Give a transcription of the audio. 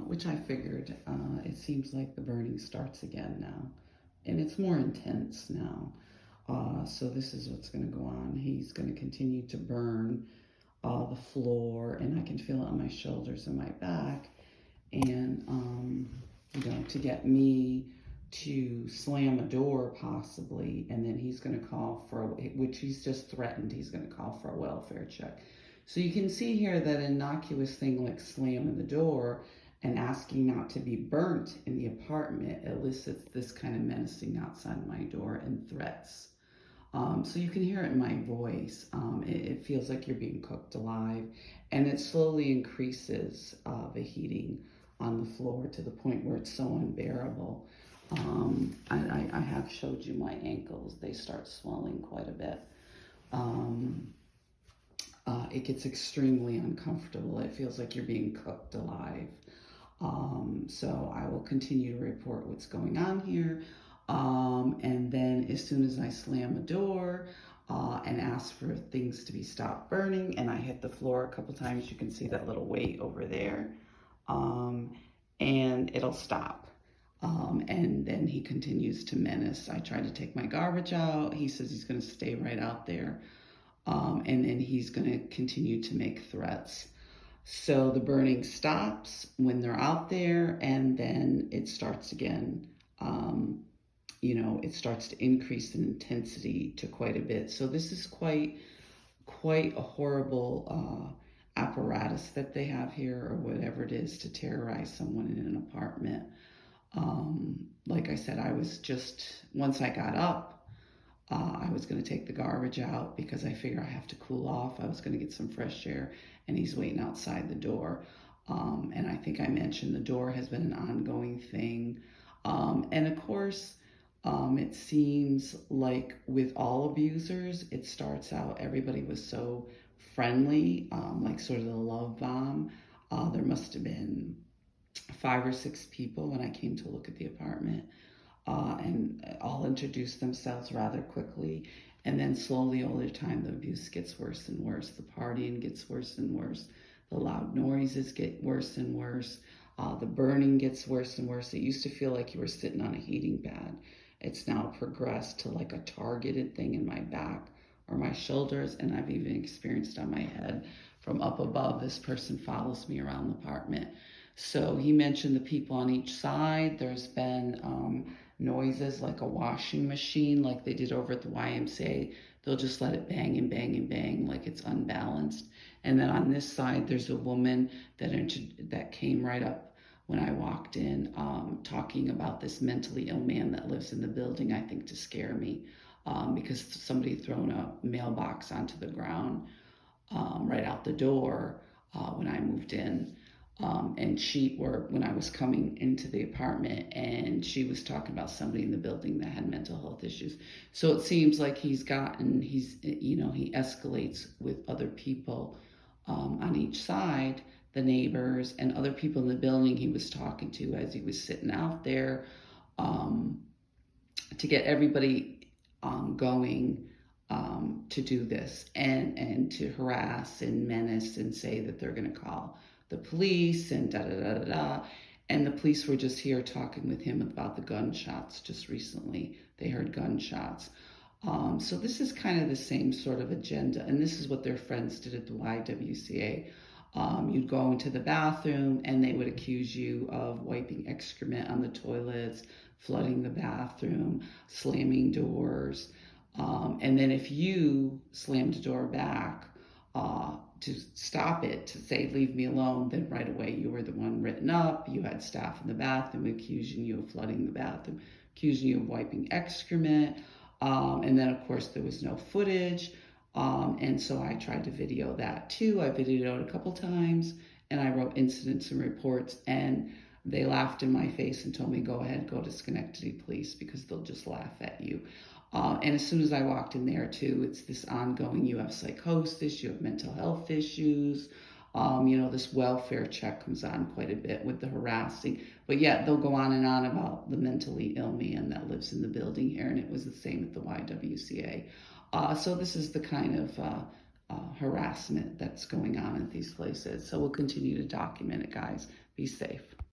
Which I figured, it seems like the burning starts again now, and it's more intense now. So this is what's going to go on. He's going to continue to burn the floor, and I can feel it on my shoulders and my back, and to get me to slam a door possibly, and then he's going to call for, which he's just threatened, he's going to call for a welfare check. So you can see here that an innocuous thing like slamming the door and asking not to be burnt in the apartment elicits this kind of menacing outside my door and threats. So you can hear it in my voice. It feels like you're being cooked alive, and it slowly increases the heating on the floor to the point where it's so unbearable. I have showed you my ankles. They start swelling quite a bit. It gets extremely uncomfortable. It feels like you're being cooked alive. So I will continue to report what's going on here. And then as soon as I slam a door and ask for things to be stopped burning, and I hit the floor a couple times, you can see that little weight over there, and it'll stop. And then he continues to menace. I try to take my garbage out. He says he's going to stay right out there. And then he's going to continue to make threats. So the burning stops when they're out there, and then it starts again. It starts to increase in intensity to quite a bit. So this is quite a horrible apparatus that they have here, or whatever it is, to terrorize someone in an apartment. Like I said, once I got up, I was going to take the garbage out because I figure I have to cool off. I was going to get some fresh air, and he's waiting outside the door. And I think I mentioned the door has been an ongoing thing. And of course, it seems like with all abusers, it starts out, everybody was so friendly, like sort of the love bomb. There must have been 5 or 6 people when I came to look at the apartment, and all introduced themselves rather quickly. And then slowly over time, the abuse gets worse and worse. The partying gets worse and worse. The loud noises get worse and worse. The burning gets worse and worse. It used to feel like you were sitting on a heating pad. It's now progressed to like a targeted thing in my back or my shoulders, and I've even experienced on my head from up above. This person follows me around the apartment. So he mentioned the people on each side. There's been noises like a washing machine, like they did over at the YMCA. They'll just let it bang and bang and bang like it's unbalanced. And then on this side, there's a woman that came right up when I walked in, talking about this mentally ill man that lives in the building, I think to scare me, because somebody had thrown a mailbox onto the ground right out the door when I moved in. When I was coming into the apartment, and she was talking about somebody in the building that had mental health issues. So it seems like he escalates with other people on each side, the neighbors and other people in the building he was talking to as he was sitting out there, to get everybody going to do this, and to harass and menace and say that they're going to call the police and da da da da da. And the police were just here talking with him about the gunshots just recently. They heard gunshots. So this is kind of the same sort of agenda, and this is what their friends did at the YWCA. You'd go into the bathroom, and they would accuse you of wiping excrement on the toilets, flooding the bathroom, slamming doors. And then if you slammed the door back to stop it, to say, leave me alone, then right away you were the one written up. You had staff in the bathroom accusing you of flooding the bathroom, accusing you of wiping excrement. And then, of course, there was no footage. And so I tried to video that too. I videoed it a couple times, and I wrote incidents and reports, and they laughed in my face and told me, go ahead, go to Schenectady Police, because they'll just laugh at you. And as soon as I walked in there too, it's this ongoing, you have psychosis, you have mental health issues. This welfare check comes on quite a bit with the harassing, but yet they'll go on and on about the mentally ill man that lives in the building here, and it was the same at the YWCA. So this is the kind of harassment that's going on at these places. So we'll continue to document it, guys. Be safe.